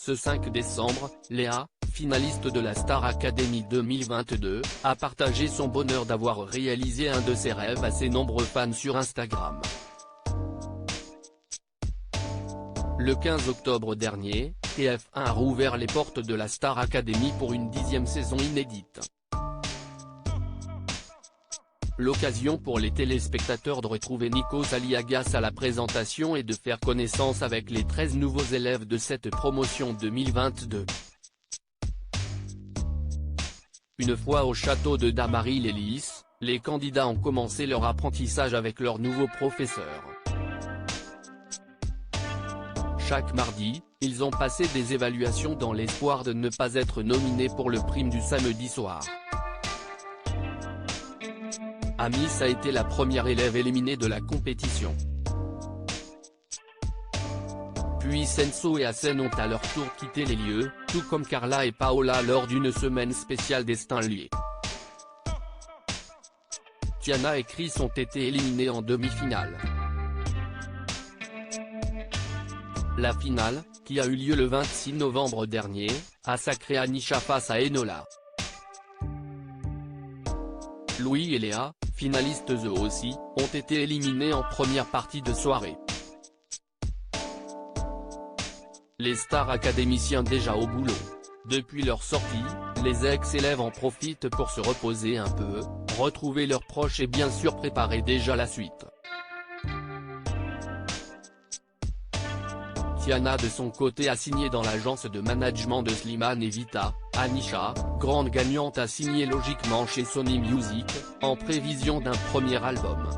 Ce 5 décembre, Léa, finaliste de la Star Academy 2022, a partagé son bonheur d'avoir réalisé un de ses rêves à ses nombreux fans sur Instagram. Le 15 octobre dernier, TF1 a rouvert les portes de la Star Academy pour une 10e saison inédite. L'occasion pour les téléspectateurs de retrouver Nikos Aliagas à la présentation et de faire connaissance avec les 13 nouveaux élèves de cette promotion 2022. Une fois au château de Damary-les-Lys, les candidats ont commencé leur apprentissage avec leur nouveau professeur. Chaque mardi, ils ont passé des évaluations dans l'espoir de ne pas être nominés pour le prime du samedi soir. Amis a été la première élève éliminée de la compétition. Puis Senso et Hassen ont à leur tour quitté les lieux, tout comme Carla et Paola lors d'une semaine spéciale Destin Lié. Tiana et Chris ont été éliminés en demi-finale. La finale, qui a eu lieu le 26 novembre dernier, a sacré Anisha face à Enola. Louis et Léa, finalistes eux aussi, ont été éliminés en première partie de soirée. Les stars académiciens déjà au boulot. Depuis leur sortie, les ex-élèves en profitent pour se reposer un peu, retrouver leurs proches et bien sûr préparer déjà la suite. Tiana de son côté a signé dans l'agence de management de Slimane et Vita. Anisha, grande gagnante, a signé logiquement chez Sony Music, en prévision d'un premier album.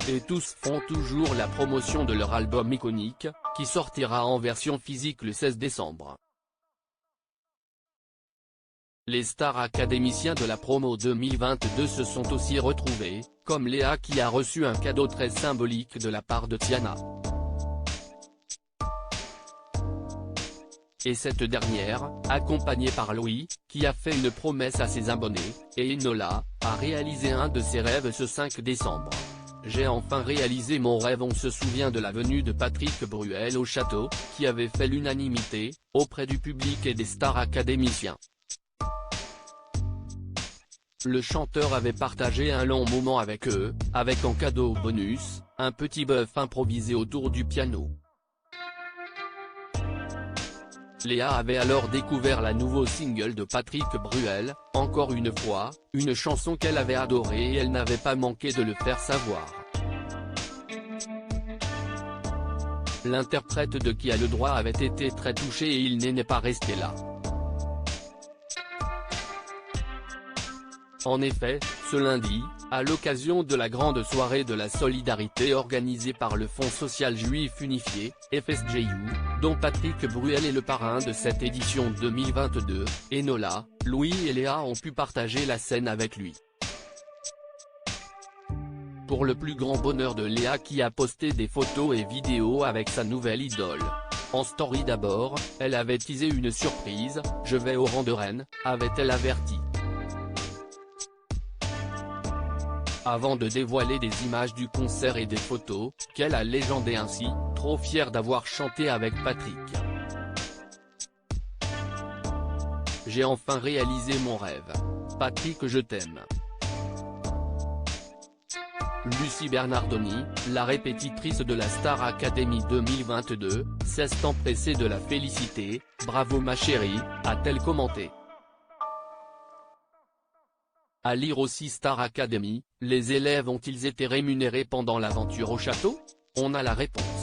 Et tous font toujours la promotion de leur album iconique, qui sortira en version physique le 16 décembre. Les stars académiciens de la promo 2022 se sont aussi retrouvés, comme Léa qui a reçu un cadeau très symbolique de la part de Tiana. Et cette dernière, accompagnée par Louis, qui a fait une promesse à ses abonnés, et Enola, a réalisé un de ses rêves ce 5 décembre. J'ai enfin réalisé mon rêve. On se souvient de la venue de Patrick Bruel au château, qui avait fait l'unanimité, auprès du public et des stars académiciens. Le chanteur avait partagé un long moment avec eux, avec en cadeau bonus, un petit bœuf improvisé autour du piano. Léa avait alors découvert la nouveau single de Patrick Bruel, Encore une fois, une chanson qu'elle avait adorée et elle n'avait pas manqué de le faire savoir. L'interprète de Qui a le droit avait été très touché et il n'est pas resté là. En effet, ce lundi, à l'occasion de la grande soirée de la solidarité organisée par le Fonds social juif unifié, FSJU, dont Patrick Bruel est le parrain de cette édition 2022, Enola, Louis et Léa ont pu partager la scène avec lui. Pour le plus grand bonheur de Léa qui a posté des photos et vidéos avec sa nouvelle idole. En story d'abord, elle avait teasé une surprise, « Je vais au rang de reine », avait-elle averti. Avant de dévoiler des images du concert et des photos, qu'elle a légendé ainsi, trop fière d'avoir chanté avec Patrick. J'ai enfin réalisé mon rêve. Patrick, je t'aime. Lucie Bernardoni, la répétitrice de la Star Academy 2022, s'est empressée de la féliciter. Bravo ma chérie, a-t-elle commenté. À lire aussi Star Academy, les élèves ont-ils été rémunérés pendant l'aventure au château? On a la réponse.